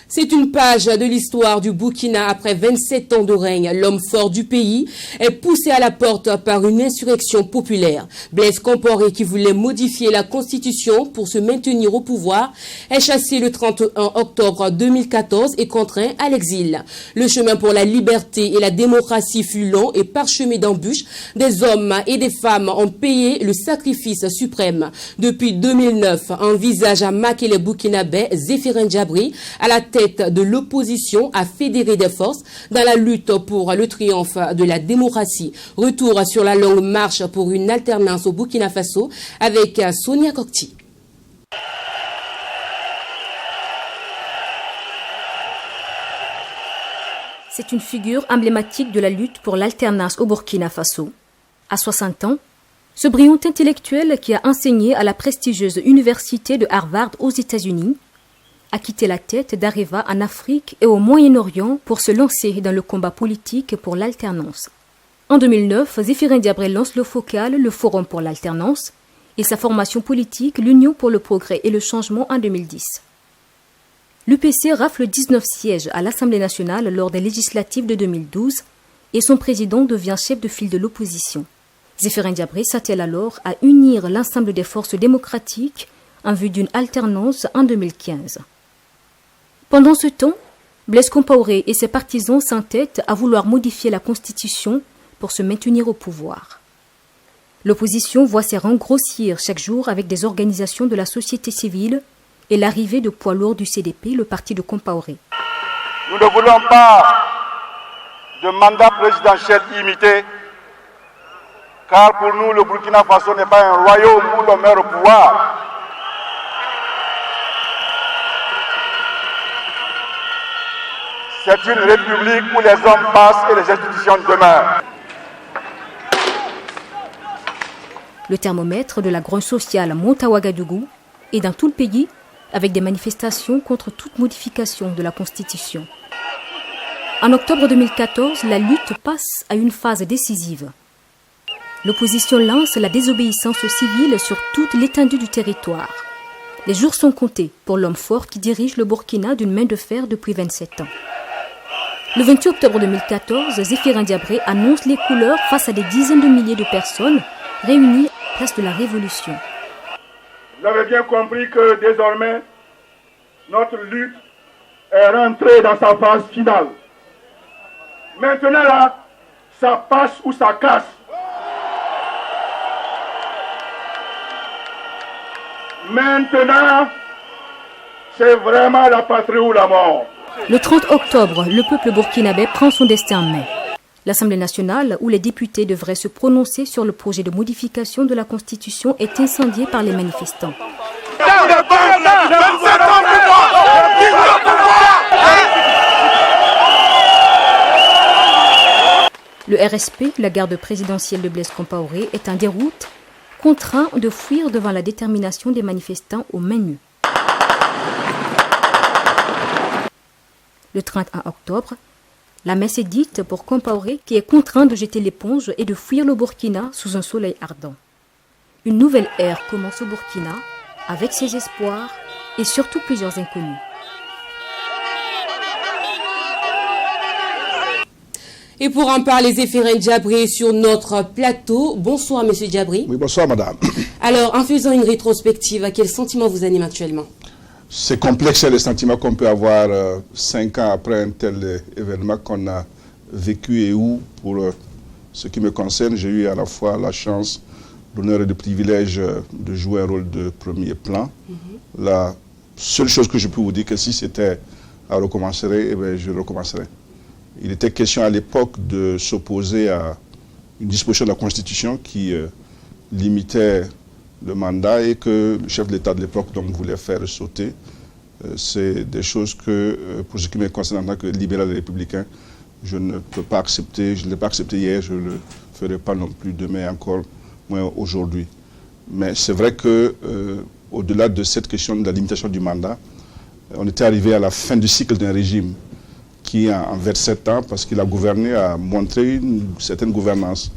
C'est une page de l'histoire du Burkina après 27 ans de règne. L'homme fort du pays est poussé à la porte par une insurrection populaire. Blaise Compaoré, qui voulait modifier la constitution pour se maintenir au pouvoir, est chassé le 31 octobre 2014 et contraint à l'exil. Le chemin pour la liberté et la démocratie fut long et parsemé d'embûches. Des hommes et des femmes ont payé le sacrifice suprême. Depuis 2009, un visage à Makele Burkinabé, Zéphirin Diabré, à la tête de l'opposition a fédéré des forces dans la lutte pour le triomphe de la démocratie. Retour sur la longue marche pour une alternance au Burkina Faso avec Sonia Kokti. C'est une figure emblématique de la lutte pour l'alternance au Burkina Faso. À 60 ans, ce brillant intellectuel qui a enseigné à la prestigieuse université de Harvard aux États-Unis a quitté la tête d'Areva en Afrique et au Moyen-Orient pour se lancer dans le combat politique pour l'alternance. En 2009, Zéphirin Diabré lance le FOCAL, le Forum pour l'alternance, et sa formation politique, l'Union pour le progrès et le changement en 2010. L'UPC rafle 19 sièges à l'Assemblée nationale lors des législatives de 2012 et son président devient chef de file de l'opposition. Zéphirin Diabré s'attelle alors à unir l'ensemble des forces démocratiques en vue d'une alternance en 2015. Pendant ce temps, Blaise Compaoré et ses partisans s'entêtent à vouloir modifier la Constitution pour se maintenir au pouvoir. L'opposition voit ses rangs grossir chaque jour avec des organisations de la société civile et l'arrivée de poids lourds du CDP, le parti de Compaoré. Nous ne voulons pas de mandat présidentiel imité, car pour nous, le Burkina Faso n'est pas un royaume où l'on meurt au pouvoir. C'est une république où les hommes passent et les institutions demeurent. Le thermomètre de la grogne sociale monte à Ouagadougou et dans tout le pays avec des manifestations contre toute modification de la Constitution. En octobre 2014, la lutte passe à une phase décisive. L'opposition lance la désobéissance civile sur toute l'étendue du territoire. Les jours sont comptés pour l'homme fort qui dirige le Burkina d'une main de fer depuis 27 ans. Le 28 octobre 2014, Zéphirin Diabré annonce les couleurs face à des dizaines de milliers de personnes réunies à la place de la Révolution. Vous avez bien compris que désormais, notre lutte est rentrée dans sa phase finale. Maintenant là, ça passe ou ça casse. Maintenant, c'est vraiment la patrie ou la mort. Le 30 octobre, le peuple burkinabé prend son destin en main. L'Assemblée nationale, où les députés devraient se prononcer sur le projet de modification de la Constitution, est incendiée par les manifestants. Le RSP, la garde présidentielle de Blaise Compaoré, est en déroute, contraint de fuir devant la détermination des manifestants aux mains nues. Le 31 octobre, la messe est dite pour Compaoré qui est contraint de jeter l'éponge et de fuir le Burkina sous un soleil ardent. Une nouvelle ère commence au Burkina avec ses espoirs et surtout plusieurs inconnus. Et pour en parler, Zéphirin Diabré sur notre plateau. Bonsoir, monsieur Diabré. Oui, bonsoir, madame. Alors, en faisant une rétrospective, quel sentiment vous anime actuellement? C'est complexe, c'est le sentiment qu'on peut avoir 5 ans après un tel événement qu'on a vécu et où, pour ce qui me concerne, j'ai eu à la fois la chance, l'honneur et le privilège de jouer un rôle de premier plan. La seule chose que je peux vous dire, que si c'était à recommencer, eh bien, je recommencerai. Il était question à l'époque de s'opposer à une disposition de la Constitution qui limitait le mandat et que le chef de l'État de l'époque voulait faire sauter. C'est des choses que, pour ce qui me concerne en tant que libéral et républicain, je ne peux pas accepter. Je ne l'ai pas accepté hier, je ne le ferai pas non plus demain, encore moins aujourd'hui. Mais c'est vrai que, au-delà de cette question de la limitation du mandat, on était arrivé à la fin du cycle d'un régime qui, en 27 ans, parce qu'il a gouverné, a montré une certaine gouvernance.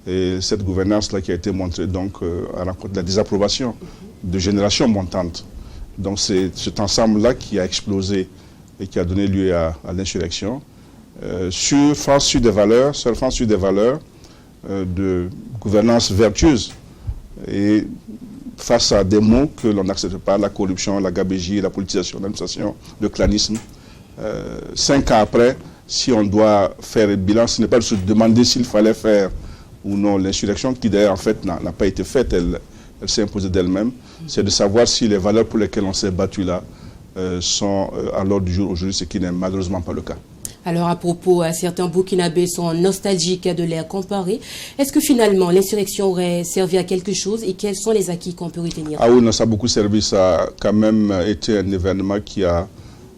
Et cette gouvernance-là qui a été montrée donc, à la rencontre de la désapprobation de générations montantes. Donc c'est cet ensemble-là qui a explosé et qui a donné lieu à l'insurrection, sur France sur des valeurs, de gouvernance vertueuse, et face à des mots que l'on n'accepte pas, la corruption, la gabégie, la politisation, l'administration, le clanisme. 5 ans après, si on doit faire le bilan, ce n'est pas de se demander s'il fallait faire ou non l'insurrection, qui d'ailleurs en fait n'a pas été faite, elle s'est imposée d'elle-même, c'est de savoir si les valeurs pour lesquelles on s'est battu là sont à l'ordre du jour aujourd'hui, ce qui n'est malheureusement pas le cas. Alors à propos, certains Burkinabés sont nostalgiques de l'ère comparée. Est-ce que finalement l'insurrection aurait servi à quelque chose et quels sont les acquis qu'on peut retenir? Ah oui, non, ça a beaucoup servi, ça a quand même été un événement qui a,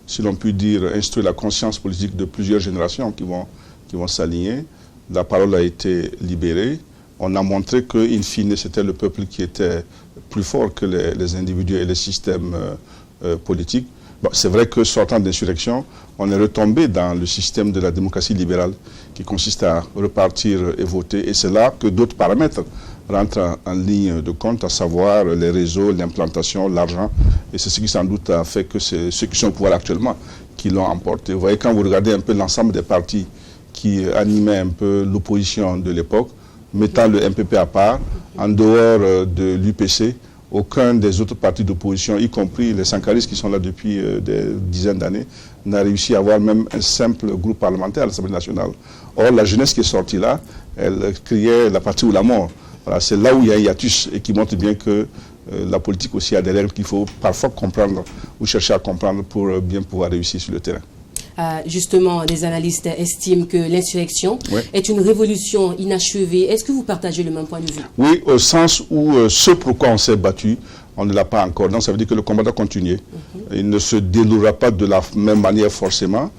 si l'on peut dire, instruit la conscience politique de plusieurs générations qui vont s'aligner. La parole a été libérée. On a montré qu'in fine, c'était le peuple qui était plus fort que les individus et les systèmes politiques. Bon, c'est vrai que sortant d'insurrection, on est retombé dans le système de la démocratie libérale qui consiste à repartir et voter. Et c'est là que d'autres paramètres rentrent en ligne de compte, à savoir les réseaux, l'implantation, l'argent. Et c'est ce qui sans doute a fait que c'est ceux qui sont au pouvoir actuellement qui l'ont emporté. Vous voyez, quand vous regardez un peu l'ensemble des partis qui animaient un peu l'opposition de l'époque, mettant le MPP à part, en dehors de l'UPC, aucun des autres partis d'opposition, y compris les sankaristes qui sont là depuis des dizaines d'années, n'a réussi à avoir même un simple groupe parlementaire à l'Assemblée nationale. Or, la jeunesse qui est sortie là, elle criait la patrie ou la mort. Voilà, c'est là où il y a un hiatus et qui montre bien que la politique aussi a des règles qu'il faut parfois comprendre ou chercher à comprendre pour bien pouvoir réussir sur le terrain. Justement, des analystes estiment que l'insurrection est une révolution inachevée. Est-ce que vous partagez le même point de vue? Oui, au sens où ce pourquoi on s'est battu, on ne l'a pas encore. Donc ça veut dire que le combat doit continuer. Il ne se dénouera pas de la même manière forcément,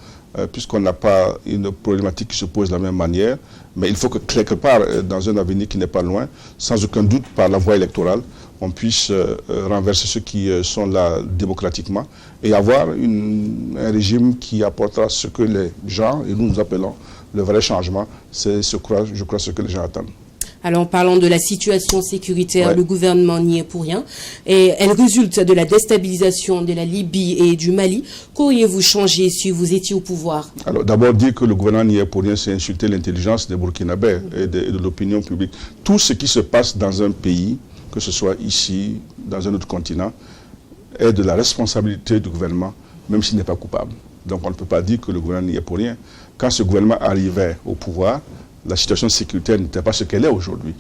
puisqu'on n'a pas une problématique qui se pose de la même manière. Mais il faut que quelque part, dans un avenir qui n'est pas loin, sans aucun doute par la voie électorale, on puisse renverser ceux qui sont là démocratiquement et avoir un régime qui apportera ce que les gens, et nous appelons le vrai changement, c'est je crois ce que les gens attendent. Alors, en parlant de la situation sécuritaire, le gouvernement n'y est pour rien. Et elle résulte de la déstabilisation de la Libye et du Mali. Qu'auriez-vous changé si vous étiez au pouvoir? Alors, d'abord, dire que le gouvernement n'y est pour rien, c'est insulter l'intelligence des Burkinabés et de l'opinion publique. Tout ce qui se passe dans un pays, que ce soit ici, dans un autre continent, est de la responsabilité du gouvernement, même s'il n'est pas coupable. Donc, on ne peut pas dire que le gouvernement n'y est pour rien. Quand ce gouvernement arrivait au pouvoir, la situation sécuritaire n'était pas ce qu'elle est aujourd'hui.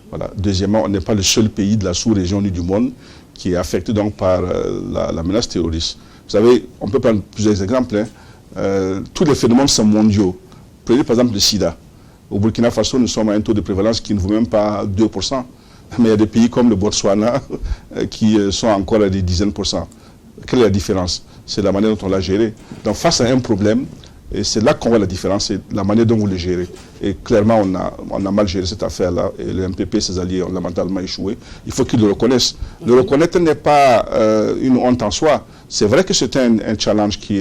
Voilà. Deuxièmement, on n'est pas le seul pays de la sous-région ni du monde qui est affecté donc par la menace terroriste. Vous savez, on peut prendre plusieurs exemples. Tous les phénomènes sont mondiaux. Prenez par exemple le sida. Au Burkina Faso, nous sommes à un taux de prévalence qui ne vaut même pas 2%. Mais il y a des pays comme le Botswana qui sont encore à des dizaines de pourcents. Quelle est la différence? C'est la manière dont on l'a géré. Donc face à un problème, et c'est là qu'on voit la différence, c'est la manière dont vous le gérez. Et clairement, on a mal géré cette affaire-là. Et le MPP et ses alliés ont lamentalement échoué. Il faut qu'ils le reconnaissent. Le reconnaître n'est pas une honte en soi. C'est vrai que c'était un challenge qui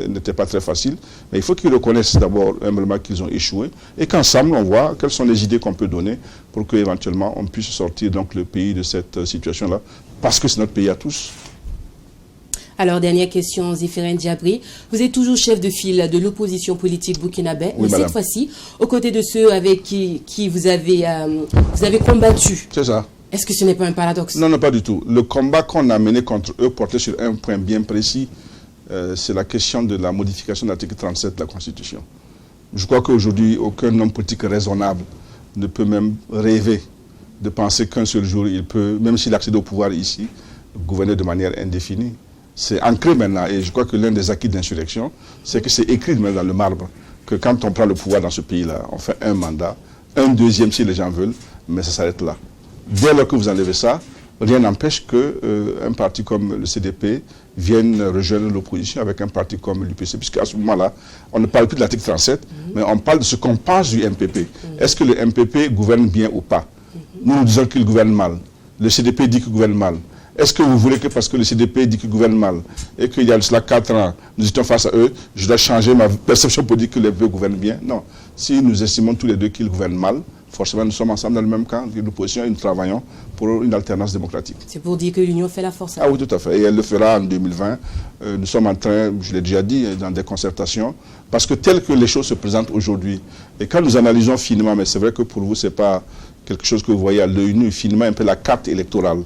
n'était pas très facile. Mais il faut qu'ils reconnaissent d'abord humblement qu'ils ont échoué. Et qu'ensemble, on voit quelles sont les idées qu'on peut donner pour qu'éventuellement, on puisse sortir donc, le pays de cette situation-là. Parce que c'est notre pays à tous. Alors, dernière question, Zéphirine Diabri. Vous êtes toujours chef de file de l'opposition politique burkinabé, mais cette fois-ci, aux côtés de ceux avec qui vous avez combattu. C'est ça. Est-ce que ce n'est pas un paradoxe? Non, non, pas du tout. Le combat qu'on a mené contre eux portait sur un point bien précis. C'est la question de la modification de l'article 37 de la Constitution. Je crois qu'aujourd'hui, aucun homme politique raisonnable ne peut même rêver de penser qu'un seul jour, il peut, même s'il accède au pouvoir ici, gouverner de manière indéfinie. C'est ancré maintenant, et je crois que l'un des acquis de l'insurrection, c'est que c'est écrit dans le marbre, que quand on prend le pouvoir dans ce pays-là, on fait un mandat, un deuxième si les gens veulent, mais ça s'arrête là. Dès lors que vous enlevez ça, rien n'empêche qu'un parti comme le CDP vienne rejoindre l'opposition avec un parti comme l'UPC, puisqu'à ce moment-là, on ne parle plus de l'article 37, mais on parle de ce qu'on pense du MPP. Est-ce que le MPP gouverne bien ou pas? Nous disons qu'il gouverne mal. Le CDP dit qu'il gouverne mal. Est-ce que vous voulez que parce que le CDP dit qu'il gouverne mal et qu'il y a de cela 4 ans, nous étions face à eux, je dois changer ma perception pour dire que les deux gouvernent bien? Non. Si nous estimons tous les deux qu'ils gouvernent mal, forcément nous sommes ensemble dans le même camp, l'opposition, et nous travaillons pour une alternance démocratique. C'est pour dire que l'union fait la force. Ah oui, tout à fait. Et elle le fera en 2020. Nous sommes en train, je l'ai déjà dit, dans des concertations, parce que telles que les choses se présentent aujourd'hui, et quand nous analysons finement, mais c'est vrai que pour vous, ce n'est pas quelque chose que vous voyez à l'œil nu, finement un peu la carte électorale.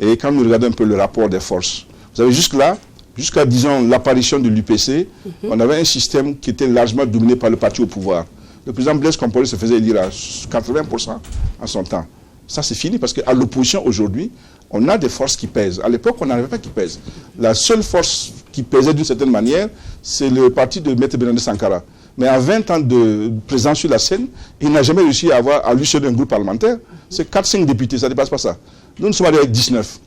Et quand nous regardons un peu le rapport des forces, vous savez, jusqu'à, disons, l'apparition de l'UPC, on avait un système qui était largement dominé par le parti au pouvoir. Le président Blaise Compaoré se faisait élire à 80% en son temps. Ça, c'est fini parce qu'à l'opposition aujourd'hui, on a des forces qui pèsent. À l'époque, on n'avait pas qui pèsent. La seule force qui pèsait d'une certaine manière, c'est le parti de Maître Bernardin Sankara. Mais à 20 ans de présence sur la scène, il n'a jamais réussi à avoir à lui seul un groupe parlementaire. C'est 4-5 députés, ça ne dépasse pas ça. Nous sommes arrivés avec 19,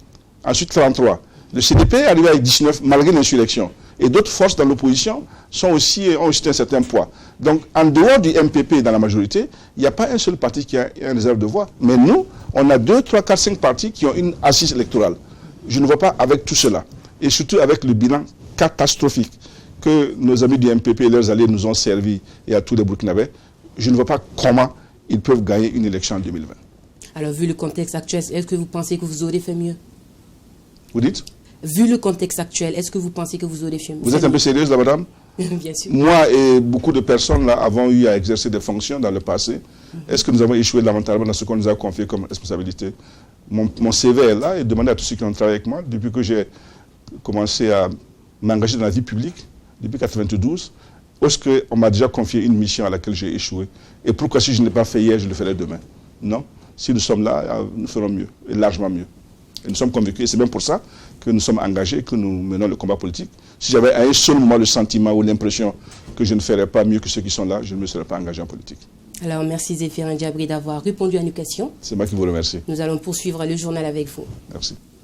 ensuite 33. Le CDP est arrivé avec 19 malgré l'insurrection. Et d'autres forces dans l'opposition ont aussi un certain poids. Donc, en dehors du MPP dans la majorité, il n'y a pas un seul parti qui a une réserve de voix. Mais nous, on a 2, 3, 4, 5 partis qui ont une assise électorale. Je ne vois pas avec tout cela. Et surtout avec le bilan catastrophique que nos amis du MPP et leurs alliés nous ont servi et à tous les Burkinabés, je ne vois pas comment ils peuvent gagner une élection en 2020. Alors, vu le contexte actuel, est-ce que vous pensez que vous aurez fait mieux? Vous dites? Vu le contexte actuel, est-ce que vous pensez que vous aurez fait mieux? Vous êtes un peu sérieuse là, madame? Bien sûr. Moi et beaucoup de personnes là avons eu à exercer des fonctions dans le passé. Est-ce que nous avons échoué lamentablement dans ce qu'on nous a confié comme responsabilité? Mon CV est là et demandez à tous ceux qui ont travaillé avec moi depuis que j'ai commencé à m'engager dans la vie publique, depuis 1992, est-ce qu'on m'a déjà confié une mission à laquelle j'ai échoué? Et pourquoi si je ne l'ai pas fait hier, je le ferai demain? Non. Si nous sommes là, nous ferons mieux, et largement mieux. Et nous sommes convaincus, et c'est bien pour ça que nous sommes engagés, que nous menons le combat politique. Si j'avais à un seul moment le sentiment ou l'impression que je ne ferais pas mieux que ceux qui sont là, je ne me serais pas engagé en politique. Alors, merci Zéphirin Diabry d'avoir répondu à nos questions. C'est moi qui vous remercie. Nous allons poursuivre le journal avec vous. Merci.